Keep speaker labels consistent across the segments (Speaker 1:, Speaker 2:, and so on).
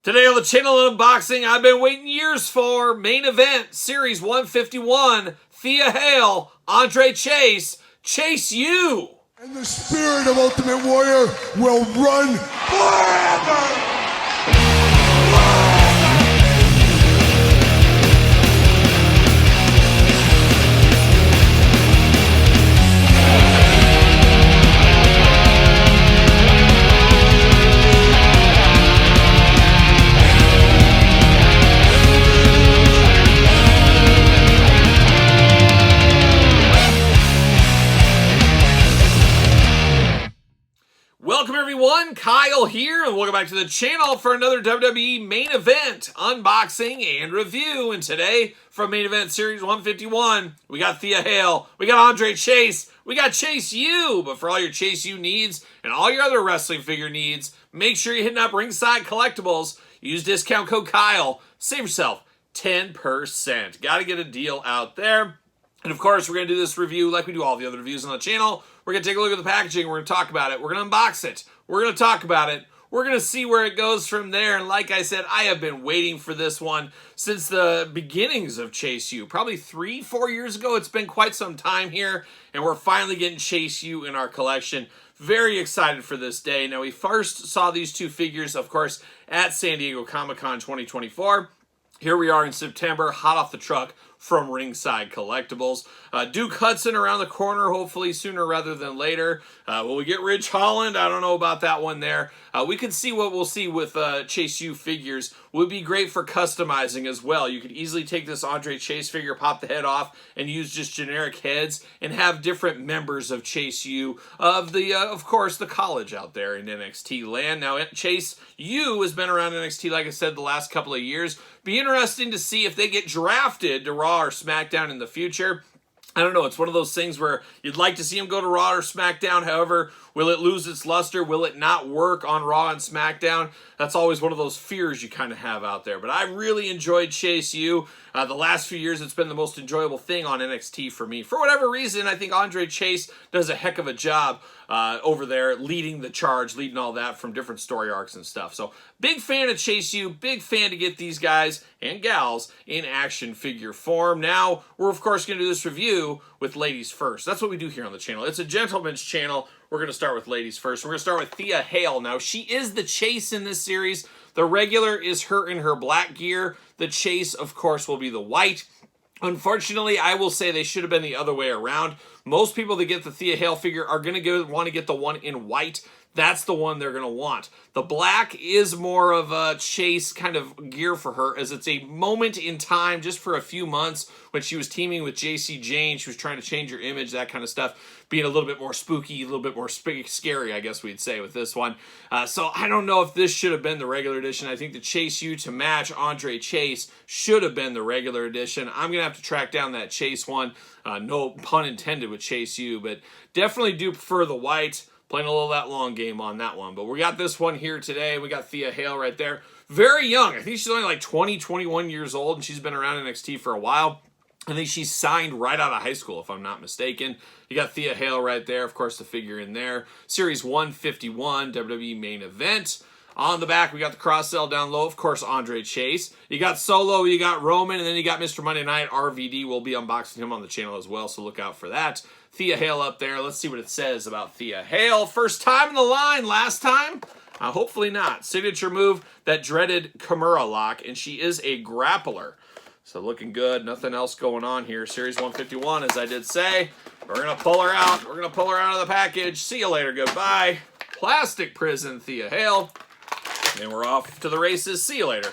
Speaker 1: Today on the channel unboxing I've been waiting years for. Main event, Series 151, Thea Hail, Andre Chase, Chase U.
Speaker 2: And the spirit of Ultimate Warrior will run forever!
Speaker 1: Welcome everyone, Kyle here, and welcome back to the channel for another WWE main event unboxing and review. And today, from main event series 151, we got Thea Hail, we got Andre Chase, we got Chase U. But for all your Chase U needs and all your other wrestling figure needs, make sure you're hitting up Ringside Collectibles. Use discount code Kyle, save yourself 10%. Got to get a deal out there. And of course, we're going to do this review like we do all the other reviews on the channel. We're going to take a look at the packaging. We're going to talk about it. We're going to unbox it. We're going to talk about it. We're going to see where it goes from there. And like I said, I have been waiting for this one since the beginnings of Chase U. Probably 3-4 years ago. It's been quite some time here. And we're finally getting Chase U in our collection. Very excited for this day. Now, we first saw these two figures, of course, at San Diego Comic-Con 2024. Here we are in September, hot off the truck from Ringside Collectibles. Duke Hudson around the corner, hopefully sooner rather than later. Will we get Ridge Holland? I don't know about that one there. We can see what we'll see with Chase U figures. Would be great for customizing as well. You could easily take this Andre Chase figure, pop the head off, and use just generic heads, and have different members of Chase U of the, of course, the college out there in NXT land. Now, Chase U has been around NXT, like I said, the last couple of years. Be interesting to see if they get drafted to Raw or SmackDown in the future. I don't know, it's one of those things where you'd like to see him go to Raw or SmackDown. However, will it lose its luster? Will it not work on Raw and SmackDown? That's always one of those fears you kind of have out there. But I really enjoyed Chase U. The last few years, it's been the most enjoyable thing on NXT for me. For whatever reason, I think Andre Chase does a heck of a job over there leading the charge, leading all that from different story arcs and stuff. So, big fan of Chase U, big fan to get these guys and gals in action figure form. Now, we're of course going to do this review with ladies first. That's what we do here on the channel. It's a gentleman's channel. We're going to start with ladies first. We're going to start with Thea Hail. Now, she is the Chase in this series. The regular is her in her black gear. The Chase, of course, will be the white. Unfortunately, I will say they should have been the other way around. Most people that get the Thea Hail figure are going to want to get the one in white. That's the one they're going to want. The black is more of a Chase kind of gear for her, as it's a moment in time just for a few months when she was teaming with JC Jane. She was trying to change her image, that kind of stuff, being a little bit more spooky, a little bit more scary, I guess we'd say, with this one. So I don't know if this should have been the regular edition. I think the Chase U to match Andre Chase should have been the regular edition. I'm going to have to track down that Chase one. No pun intended with Chase U, but definitely do prefer the white. Playing a little that long game on that one. But we got this one here today. We got Thea Hail right there. Very young. I think she's only like 20, 21 years old, and she's been around NXT for a while. I think she's signed right out of high school, if I'm not mistaken. You got Thea Hail right there. Of course, the figure in there. Series 151, WWE main event. On the back, we got the cross-sell down low. Of course, Andre Chase. You got Solo, you got Roman, and then you got Mr. Monday Night. RVD will be unboxing him on the channel as well, so look out for that. Thea Hail up there. Let's see what it says about Thea Hail. First time in the line. Last time? Hopefully not. Signature move, that dreaded Kimura lock, and she is a grappler. So looking good. Nothing else going on here. Series 151, as I did say. We're going to pull her out. We're going to pull her out of the package. See you later. Goodbye. Plastic Prison Thea Hail. And we're off to the races. See you later.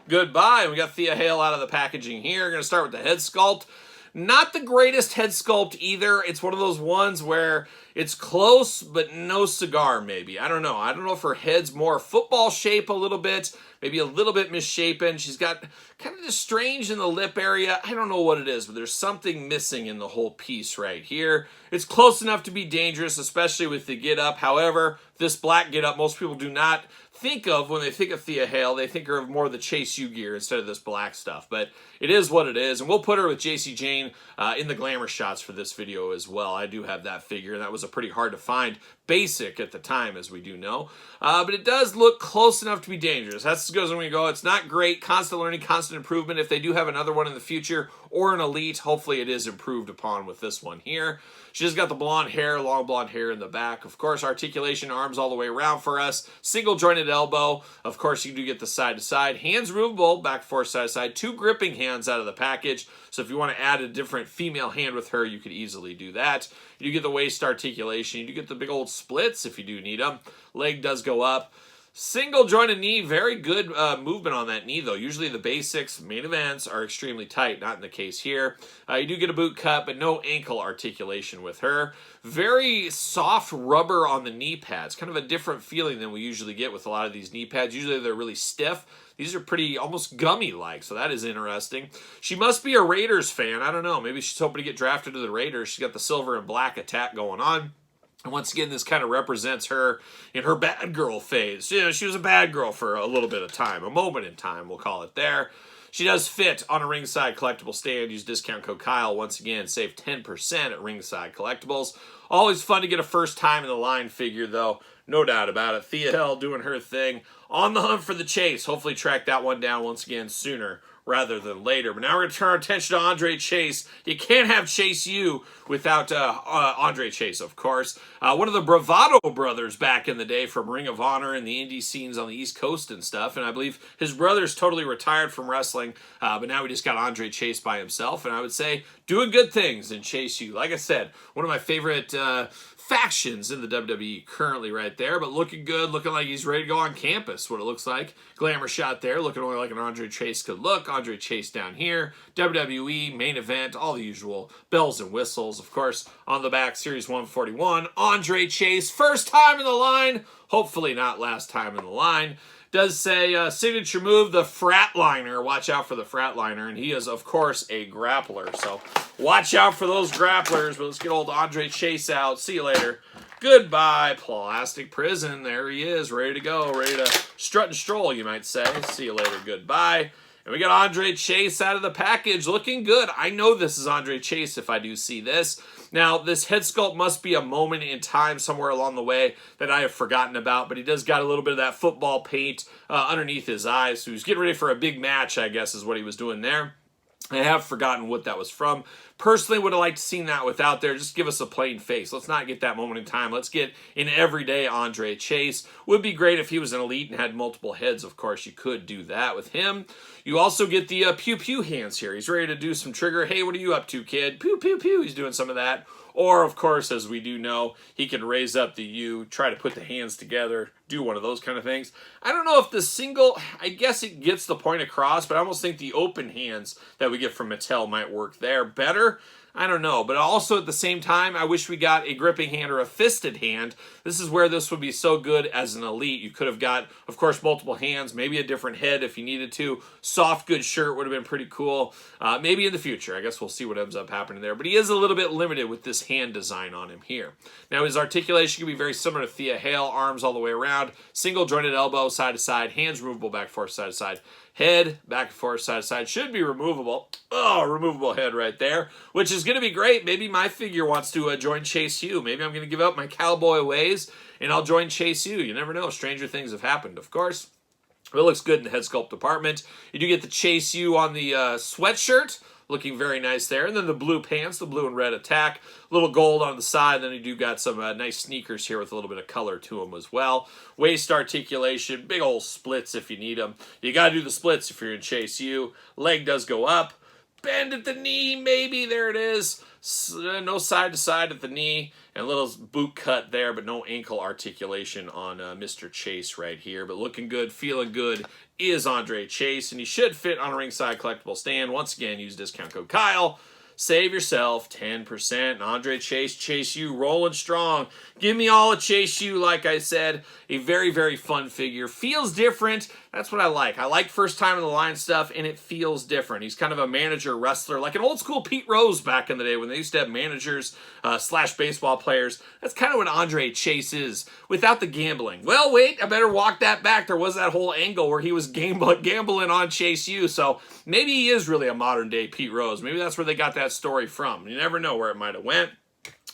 Speaker 1: Goodbye. And we got Thea Hail out of the packaging here. We're going to start with the head sculpt. Not the greatest head sculpt either. It's one of those ones where it's close, but no cigar, maybe. I don't know. I don't know if her head's more football shape a little bit, maybe a little bit misshapen. She's got kind of just strange in the lip area. I don't know what it is, but there's something missing in the whole piece right here. It's close enough to be dangerous, especially with the get-up. However, this black get-up, most people do not think of when they think of Thea Hail. They think of more of the Chase U gear instead of this black stuff. But it is what it is. And we'll put her with JC Jane in the glamour shots for this video as well. I do have that figure. That was a pretty hard to find basic at the time, as we do know. But it does look close enough to be dangerous. That's as good as I'm going to go. It's not great. Constant learning, constant improvement. If they do have another one in the future or an elite, hopefully it is improved upon with this one here. She just got the blonde hair, long blonde hair in the back. Of course, articulation, arms all the way around for us. Single jointed elbow. Of course, you do get the side to side. Hands removable, back, forth, side to side. 2 gripping hands out of the package. So if you want to add a different female hand with her, you could easily do that. You get the waist articulation. You do get the big old splits if you do need them. Leg does go up. Single jointed knee, very good movement on that knee though. Usually the basics, main events, are extremely tight, not in the case here. You do get a boot cut, but no ankle articulation with her. Very soft rubber on the knee pads, kind of a different feeling than we usually get with a lot of these knee pads. Usually they're really stiff. These are pretty almost gummy-like, so that is interesting. She must be a Raiders fan. I don't know. Maybe she's hoping to get drafted to the Raiders. She's got the silver and black attack going on. And once again, this kind of represents her in her bad girl phase. You know, she was a bad girl for a little bit of time, a moment in time, we'll call it there. She does fit on a Ringside Collectible stand. Use discount code Kyle. Once again, save 10% at Ringside Collectibles. Always fun to get a first time in the line figure, though. No doubt about it. Thea Hail doing her thing. On the hunt for the chase. Hopefully track that one down once again sooner rather than later. But now we're going to turn our attention to Andre Chase. You can't have Chase U without Andre Chase, of course. One of the Bravado brothers back in the day from Ring of Honor and the indie scenes on the East Coast and stuff. And I believe his brother's totally retired from wrestling. But now we just got Andre Chase by himself. And I would say doing good things in Chase U. Like I said, one of my favorite factions in the WWE currently right there, but looking good, looking like he's ready to go on campus, what it looks like. Glamour shot there, looking only like an Andre Chase could look. Andre Chase down here, WWE, main event, all the usual bells and whistles. Of course, on the back, Series 141, Andre Chase, first time in the line, hopefully not last time in the line. Does say signature move, the Fratliner. Watch out for the Fratliner. And he is, of course, a grappler. So watch out for those grapplers. But let's get old Andre Chase out. See you later. Goodbye, Plastic Prison. There he is, ready to go. Ready to strut and stroll, you might say. See you later. Goodbye. And we got Andre Chase out of the package. Looking good. I know this is Andre Chase if I do see this. Now, this head sculpt must be a moment in time somewhere along the way that I have forgotten about, but he does got a little bit of that football paint underneath his eyes, so he's getting ready for a big match, I guess, is what he was doing there. I have forgotten what that was from. Personally, would have liked to seen that without there. Just give us a plain face. Let's not get that moment in time. Let's get an everyday Andre Chase. Would be great if he was an elite and had multiple heads. Of course, you could do that with him. You also get the pew-pew hands here. He's ready to do some trigger. Hey, what are you up to, kid? Pew-pew-pew. He's doing some of that. Or, of course, as we do know, he can raise up the U, try to put the hands together, do one of those kind of things. I don't know if the single, I guess it gets the point across, but I almost think the open hands that we get from Mattel might work there better. I don't know, but also at the same time, I wish we got a gripping hand or a fisted hand. This is where this would be so good as an elite. You could have got, of course, multiple hands, maybe a different head if you needed to. Soft, good shirt would have been pretty cool. Maybe in the future. I guess we'll see what ends up happening there. But he is a little bit limited with this hand design on him here. Now, his articulation can be very similar to Thea Hail. Arms all the way around. Single jointed elbow, side to side. Hands removable, back, forth, side to side. Head, back and forth, side to side. Should be removable. Oh, removable head right there, which is going to be great. Maybe my figure wants to join Chase U. Maybe I'm going to give up my cowboy ways, and I'll join Chase U. You never know. Stranger things have happened, of course. But it looks good in the head sculpt department. You do get the Chase U on the sweatshirt. Looking very nice there. And then the blue pants, the blue and red attack. Little gold on the side. Then you do got some nice sneakers here with a little bit of color to them as well. Waist articulation. Big old splits if you need them. You got to do the splits if you're in Chase U. Leg does go up. Bend at the knee, maybe. There it is. No side to side at the knee. And a little boot cut there, but no ankle articulation on Mr. Chase right here. But looking good, feeling good is Andre Chase. And he should fit on a Ringside Collectible stand. Once again, use discount code Kyle. Save yourself 10%. And Andre Chase, Chase U, rolling strong. Give me all a Chase U, like I said. A very, very fun figure. Feels different. That's what I like. I like first time in the line stuff, and it feels different. He's kind of a manager wrestler, like an old school Pete Rose back in the day when they used to have managers slash baseball players. That's kind of what Andre Chase is without the gambling. Well, wait, I better walk that back. There was that whole angle where he was gambling on Chase U, so maybe he is really a modern day Pete Rose. Maybe that's where they got that story from. You never know where it might have went.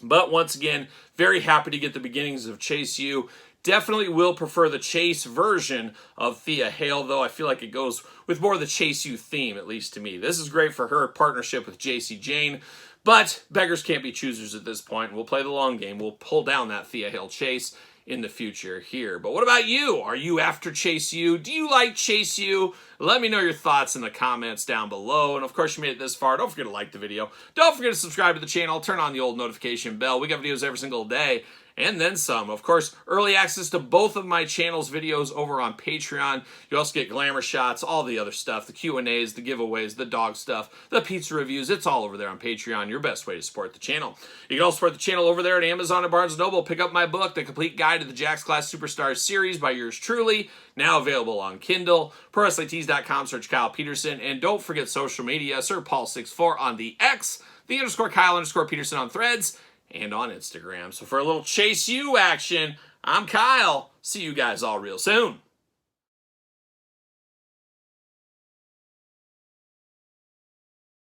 Speaker 1: But once again, very happy to get the beginnings of Chase U. Definitely will prefer the Chase version of Thea Hail, though. I feel like it goes with more of the Chase U theme, at least to me. This is great for her partnership with JC Jane, but beggars can't be choosers at this point. We'll play the long game. We'll pull down that Thea Hail Chase in the future here. But what about you? Are you after Chase U? Do you like Chase U? Let me know your thoughts in the comments down below. And of course, you made it this far. Don't forget to like the video. Don't forget to subscribe to the channel. Turn on the old notification bell. We got videos every single day, and then some. Of course, early access to both of my channel's videos over on Patreon. You also get glamour shots, all the other stuff, the Q&As, the giveaways, the dog stuff, the pizza reviews. It's all over there on Patreon, your best way to support the channel. You can also support the channel over there at Amazon and Barnes & Noble. Pick up my book, The Complete Guide to the Jakks Class Superstars series by yours truly, now available on Kindle. ProWrestlingTees.com, search Kyle Peterson. And don't forget social media, Sir Paul64 on the X, the _Kyle_Peterson on Threads, and on Instagram. So for a little Chase U action, I'm Kyle. See you guys all real soon.